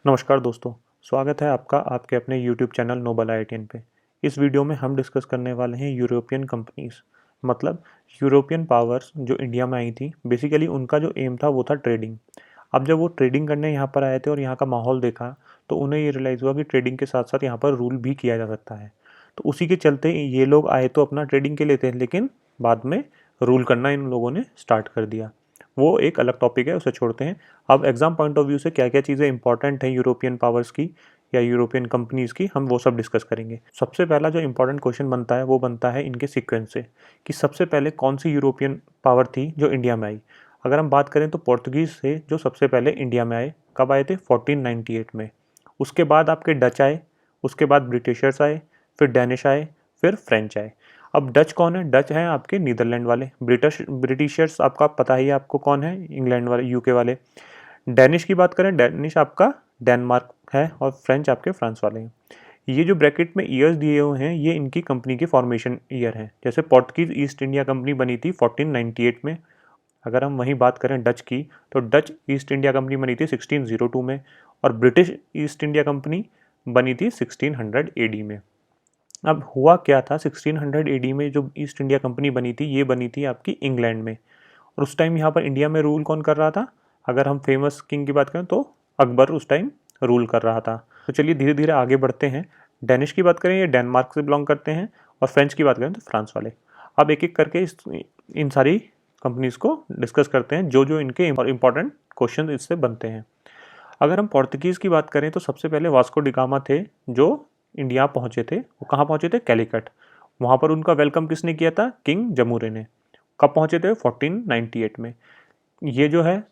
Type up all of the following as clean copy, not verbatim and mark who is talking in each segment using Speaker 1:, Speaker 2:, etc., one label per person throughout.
Speaker 1: नमस्कार दोस्तों, स्वागत है आपका आपके अपने YouTube चैनल नोबल IITN पे। इस वीडियो में हम डिस्कस करने वाले हैं यूरोपियन कंपनीज़, मतलब यूरोपियन पावर्स जो इंडिया में आई थी। बेसिकली उनका जो एम था वो था ट्रेडिंग। अब जब वो ट्रेडिंग करने यहाँ पर आए थे और यहाँ का माहौल देखा तो उन्हें ये रियलाइज़ हुआ कि ट्रेडिंग के साथ साथ यहाँ पर रूल भी किया जा सकता है। तो उसी के चलते ये लोग आए तो अपना ट्रेडिंग के लिए थे, लेकिन बाद में रूल करना इन लोगों ने स्टार्ट कर दिया। वो एक अलग टॉपिक है, उसे छोड़ते हैं। अब एग्जाम पॉइंट ऑफ व्यू से क्या क्या चीज़ें इंपॉर्टेंट हैं यूरोपियन पावर्स की या यूरोपियन कंपनीज़ की, हम वो सब डिस्कस करेंगे। सबसे पहला जो इंपॉर्टेंट क्वेश्चन बनता है वो बनता है इनके सीक्वेंस से, कि सबसे पहले कौन सी यूरोपियन पावर थी जो इंडिया में आई। अगर हम बात करें तो पोर्तुगीज़ से जो सबसे पहले इंडिया में आए, कब आए थे? 1498 में। उसके बाद आपके डच आए, उसके बाद ब्रिटिशर्स आए, फिर डैनिश आए, फिर फ्रेंच आए। अब डच कौन है? डच हैं आपके नीदरलैंड वाले। ब्रिटिशर्स आपका पता ही है आपको कौन है, इंग्लैंड वाले, यूके वाले। डैनिश की बात करें, डैनिश आपका डेनमार्क है, और फ्रेंच आपके फ्रांस वाले हैं। ये जो ब्रैकेट में ईयर्स दिए हुए हैं ये इनकी कंपनी के फॉर्मेशन ईयर हैं। जैसे पोर्तुगीज ईस्ट इंडिया कंपनी बनी थी 1498 में। अगर हम वहीं बात करें डच की, तो डच ईस्ट इंडिया कंपनी बनी थी 1602 में, और ब्रिटिश ईस्ट इंडिया कंपनी बनी थी 1600 एडी में। अब हुआ क्या था, 1600 एडी में जो ईस्ट इंडिया कंपनी बनी थी ये बनी थी आपकी इंग्लैंड में। और उस टाइम यहाँ पर इंडिया में रूल कौन कर रहा था? अगर हम फेमस किंग की बात करें तो अकबर उस टाइम रूल कर रहा था। तो चलिए धीरे धीरे आगे बढ़ते हैं। डेनिश की बात करें, ये डेनमार्क से बिलोंग करते हैं, और फ्रेंच की बात करें तो फ्रांस वाले। अब एक एक करके इन सारी कंपनीज को डिस्कस करते हैं, जो जो इनके इंपॉर्टेंट क्वेश्चन इससे बनते हैं। अगर हम पोर्तुगीज़ की बात करें तो सबसे पहले वास्को डी गामा थे जो इंडिया पहुंचे थे। वो कहाँ पहुंचे थे? कैलीकट। वहाँ पर उनका वेलकम किसने किया था? किंग जमूरे ने। कब पहुंचे थे? 1498 में। ये जो है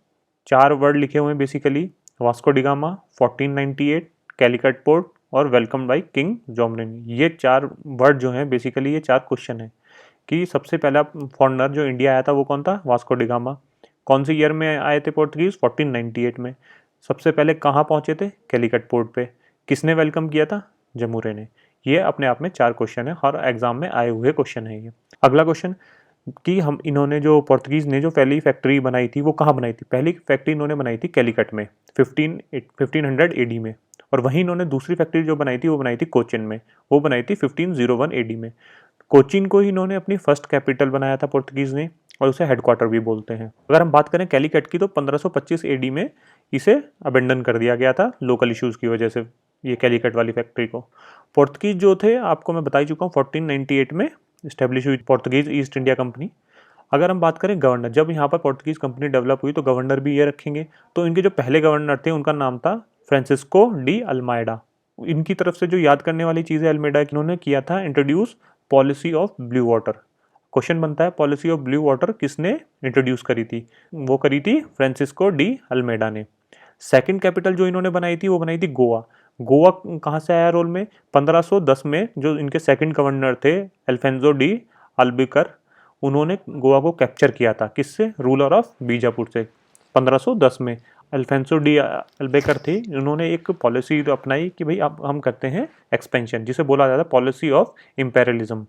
Speaker 1: चार वर्ड लिखे हुए हैं basically, Vasco D gamma, 1498, Calicut port और वेलकम बाय किंग जॉमरेन। ये चार वर्ड जो हैं बेसिकली ये चार क्वेश्चन है कि सबसे पहला फॉरेनर जो इंडिया आया था वो कौन था? Vasco D gamma. कौन से ईयर में आए थे पोर्तुगीज? 1498 में। सबसे पहले कहाँ पहुंचे थे? कैलीकट पोर्ट पे। किसने वेलकम किया था? जमूरे ने। ये अपने आप में चार क्वेश्चन है, हर एग्जाम में आए हुए क्वेश्चन है ये। अगला क्वेश्चन कि हम इन्होंने जो पोर्तुगीज ने जो पहली फैक्ट्री बनाई थी वो कहाँ बनाई थी? पहली फैक्ट्री इन्होंने बनाई थी कैलीकट में 1500 एडी में। और वहीं इन्होंने दूसरी फैक्ट्री जो बनाई थी वो बनाई थी कोचिन में। वो बनाई थी 1501 एडी में। कोचिन को ही इन्होंने अपनी फर्स्ट कैपिटल बनाया था पोर्तुगीज ने, और उसे हेडक्वार्टर भी बोलते हैं। अगर हम बात करें कैलीकट की तो 1525 एडी में इसे अबेंडन कर दिया गया था लोकल इश्यूज की वजह से, ये कैलीकट वाली फैक्ट्री को। पोर्तुगीज जो थे आपको मैं बता ही चुका हूँ 1498 में इस्टेब्लिश हुई पोर्तुगीज ईस्ट इंडिया कंपनी। अगर हम बात करें गवर्नर, जब यहाँ पर पोर्तुगीज कंपनी डेवलप हुई तो गवर्नर भी ये रखेंगे। तो इनके जो पहले गवर्नर थे उनका नाम था फ्रांसिस्को डी अल्मेडा। इनकी तरफ से जो याद करने वाली चीज़ है, अल्मेडा की इन्होंने किया था introduce policy of blue water. Question बनता है पॉलिसी ऑफ ब्लू वाटर किसने इंट्रोड्यूस करी थी? वो करी थी फ्रांसिस्को डी अल्मेडा ने। सेकंड कैपिटल जो इन्होंने बनाई थी वो बनाई थी गोवा। गोवा कहाँ से आया रोल में? 1510 में जो इनके सेकंड गवर्नर थे अल्फेंजो डी अल्बिकर, उन्होंने गोवा को कैप्चर किया था। किससे? रूलर ऑफ बीजापुर से। 1510 में अल्फेंसो डी अल्बेकर थे, उन्होंने एक पॉलिसी अपनाई कि भाई अब हम करते हैं एक्सपेंशन, जिसे बोला जाता है पॉलिसी ऑफ इम्पेरियलिज्म।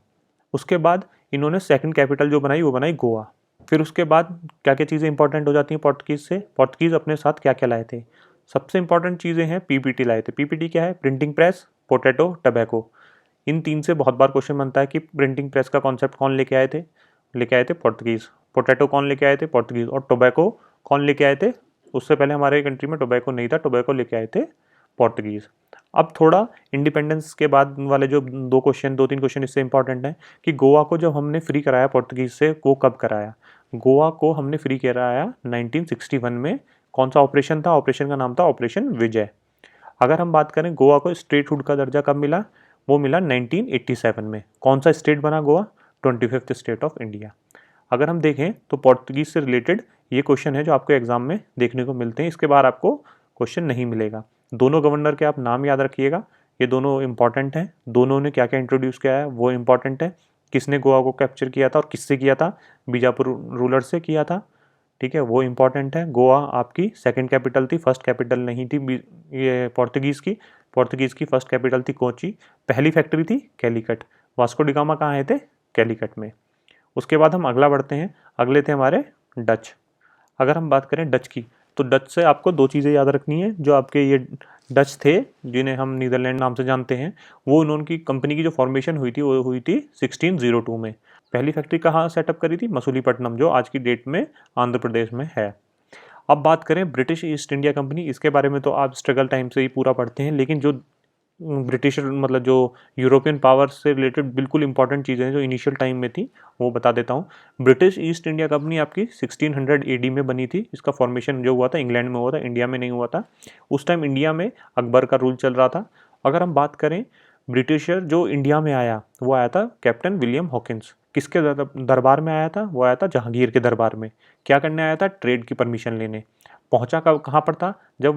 Speaker 1: उसके बाद इन्होंने सेकंड कैपिटल जो बनाई वो बनाई गोवा। फिर उसके बाद क्या क्या चीज़ें इंपॉर्टेंट हो जाती हैं पोर्तुगीज़ से? पोर्तुगीज़ अपने साथ क्या क्या लाए थे? सबसे इंपॉर्टेंट चीज़ें हैं, पीपीटी लाए थे। पीपीटी क्या है? Printing press, potato, tobacco. इन तीन से बहुत बार क्वेश्चन बनता है कि प्रिंटिंग प्रेस का कॉन्सेप्ट कौन लेके आए थे? लेके आए थे पोर्तुगीज़। पोटैटो कौन लेके आए थे? पोर्तुगीज़। और टोबैको कौन लेके आए थे? उससे पहले हमारे कंट्री में टोबैको नहीं था, टोबैको लेके आए थे पोर्तुगीज़। अब थोड़ा इंडिपेंडेंस के बाद वाले जो दो तीन क्वेश्चन इससे इंपॉर्टेंट हैं कि गोवा को जब हमने फ्री कराया पोर्तुगीज़ से, वो कब कराया? गोवा को हमने फ्री कराया 1961 में। कौन सा ऑपरेशन था? ऑपरेशन का नाम था ऑपरेशन विजय। अगर हम बात करें गोवा को स्टेटहुड का दर्जा कब मिला? वो मिला 1987 में। कौन सा स्टेट बना Goa? 25th state of India. अगर हम देखें तो पोर्तुगीज से रिलेटेड ये क्वेश्चन है जो आपको एग्जाम में देखने को मिलते हैं। इसके बाद आपको क्वेश्चन नहीं मिलेगा। दोनों गवर्नर के आप नाम याद रखिएगा, ये दोनों इंपॉर्टेंट हैं। दोनों ने क्या क्या इंट्रोड्यूस किया है वो इंपॉर्टेंट है। किसने गोवा को कैप्चर किया था और किससे किया था? बीजापुर रूलर से किया था। ठीक है, वो इंपॉर्टेंट है। गोवा आपकी सेकंड कैपिटल थी, फर्स्ट कैपिटल नहीं थी ये पोर्तुगीज़ की। पोर्तुगीज़ की फर्स्ट कैपिटल थी कोची। पहली फैक्ट्री थी कैलीकट। वास्को डी गामा कहाँ आए थे? कैलीकट में। उसके बाद हम अगला बढ़ते हैं। अगले थे हमारे डच। अगर हम बात करें डच की तो डच से आपको दो चीज़ें याद रखनी है जो आपके ये डच थे, जिन्हें हम नीदरलैंड नाम से जानते हैं, वो उनकी कंपनी की जो फॉर्मेशन हुई थी वो हुई थी 1602 में। पहली फैक्ट्री कहाँ सेटअप करी थी? मसूलीपट्टनम, जो आज की डेट में आंध्र प्रदेश में है। अब बात करें ब्रिटिश ईस्ट इंडिया कंपनी, इसके बारे में तो आप स्ट्रगल टाइम से ही पूरा पढ़ते हैं, लेकिन जो ब्रिटिश मतलब जो यूरोपियन पावर से रिलेटेड बिल्कुल इंपॉर्टेंट चीज़ें जो इनिशियल टाइम में थी वो बता देता हूँ। ब्रिटिश ईस्ट इंडिया कंपनी आपकी 1600 एडी में बनी थी। इसका फॉर्मेशन जो हुआ था इंग्लैंड में हुआ था, इंडिया में नहीं हुआ था। उस टाइम इंडिया में अकबर का रूल चल रहा था। अगर हम बात करें ब्रिटिशर जो इंडिया में आया, वो आया था कैप्टन विलियम हॉकिंस। किसके दरबार में आया था? वो आया था जहांगीर के दरबार में। क्या करने आया था? ट्रेड की परमिशन लेने। पहुंचा कब, कहाँ पर था? जब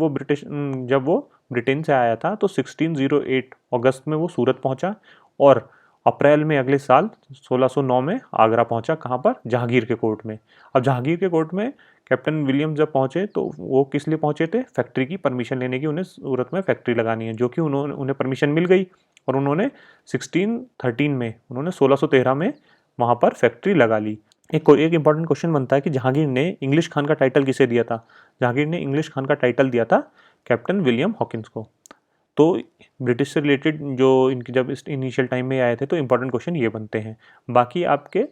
Speaker 1: वो ब्रिटेन से आया था तो 1608 अगस्त में वो सूरत पहुंचा, और अप्रैल में अगले साल 1609 में आगरा पहुंचा। कहाँ पर? जहांगीर के कोर्ट में। अब जहांगीर के कोर्ट में कैप्टन विलियम जब पहुंचे तो वो किस लिए पहुंचे थे? फैक्ट्री की परमिशन लेने की। उन्हें सूरत में फैक्ट्री लगानी है, जो कि उन्हें परमिशन मिल गई, और उन्होंने 1613 में, उन्होंने 1613 में वहाँ पर फैक्ट्री लगा ली। एक इंपॉर्टेंट क्वेश्चन बनता है कि जहांगीर ने इंग्लिश खान का टाइटल किसे दिया था? जहांगीर ने इंग्लिश खान का टाइटल दिया था कैप्टन विलियम हॉकिंस को। तो ब्रिटिश से रिलेटेड जो इनकी जब इस इनिशियल टाइम में आए थे तो इंपॉर्टेंट क्वेश्चन ये बनते हैं। बाकी आपके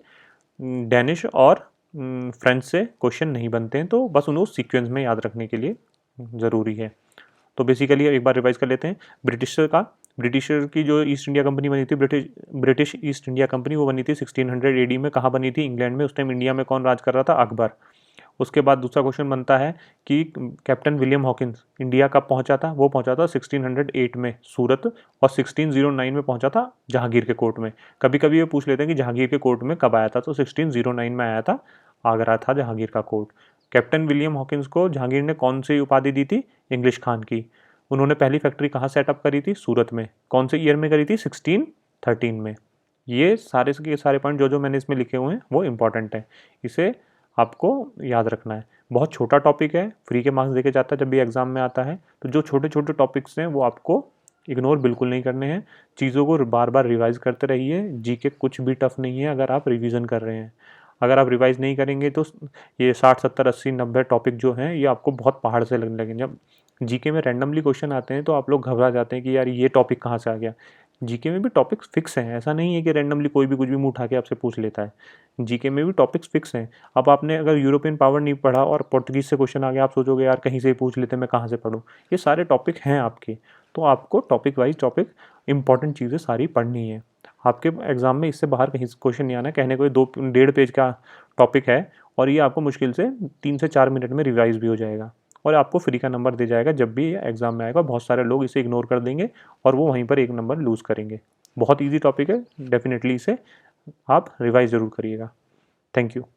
Speaker 1: डेनिश और फ्रेंच से क्वेश्चन नहीं बनते हैं, तो बस उन्हें सीक्वेंस में याद रखने के लिए ज़रूरी है। तो बेसिकली एक बार रिवाइज कर लेते हैं। ब्रिटिशर की जो ईस्ट इंडिया कंपनी बनी थी, ब्रिटिश ईस्ट इंडिया कंपनी, वो बनी थी 1600 एडी में। कहाँ बनी थी? इंग्लैंड में। उस टाइम इंडिया में कौन राज कर रहा था? अकबर। उसके बाद दूसरा क्वेश्चन बनता है कि कैप्टन विलियम हॉकिंस इंडिया कब पहुंचा था? वो पहुंचा था 1608 में सूरत, और 1609 में पहुंचा था जहांगीर के कोर्ट में। कभी कभी ये पूछ लेते हैं कि जहांगीर के कोर्ट में कब आया था, तो 1609 में आया था। आगरा था जहांगीर का कोर्ट। कैप्टन विलियम हॉकिंस को जहांगीर ने कौन सी उपाधि दी थी? इंग्लिश खान की। उन्होंने पहली फैक्ट्री कहाँ सेटअप करी थी? सूरत में। कौन से ईयर में करी थी? 1613 में। ये सारे के सारे पॉइंट जो जो मैंने इसमें लिखे हुए हैं वो इंपॉर्टेंट है, इसे आपको याद रखना है। बहुत छोटा टॉपिक है, फ्री के मार्क्स देके जाता है जब भी एग्जाम में आता है। तो जो छोटे छोटे टॉपिक्स हैं वो आपको इग्नोर बिल्कुल नहीं करने हैं। चीज़ों को बार बार रिवाइज करते रहिए। जीके कुछ भी टफ नहीं है अगर आप रिवीजन कर रहे हैं। अगर आप रिवाइज नहीं करेंगे तो ये 60 70 80 90 टॉपिक जो हैं ये आपको बहुत पहाड़ से लगने लगेंगे। जब जीके में रैंडमली क्वेश्चन आते हैं तो आप लोग घबरा जाते हैं कि यार ये टॉपिक कहाँ से आ गया। जीके में भी टॉपिक्स फिक्स हैं, ऐसा नहीं है कि रैंडमली कोई भी कुछ भी मुंह उठा के आपसे पूछ लेता है। जीके में भी टॉपिक्स फिक्स हैं। अब आपने अगर यूरोपियन पावर नहीं पढ़ा और पोर्तुगीज से क्वेश्चन आ गया, आप सोचोगे यार कहीं से ही पूछ लेते, मैं कहाँ से पढ़ूँ। ये सारे टॉपिक हैं आपके, तो आपको टॉपिक वाइज टॉपिक इंपॉर्टेंट चीज़ें सारी पढ़नी है। आपके एग्जाम में इससे बाहर कहीं क्वेश्चन नहीं आना है। कहने को 2-1.5 पेज का टॉपिक है, और ये आपको मुश्किल से 3 से 4 मिनट में रिवाइज भी हो जाएगा, और आपको फ्री का नंबर दे जाएगा जब भी ये एग्जाम में आएगा। बहुत सारे लोग इसे इग्नोर कर देंगे और वो वहीं पर 1 नंबर लूज़ करेंगे। बहुत ईजी टॉपिक है, डेफिनेटली इसे आप रिवाइज ज़रूर करिएगा। Thank you.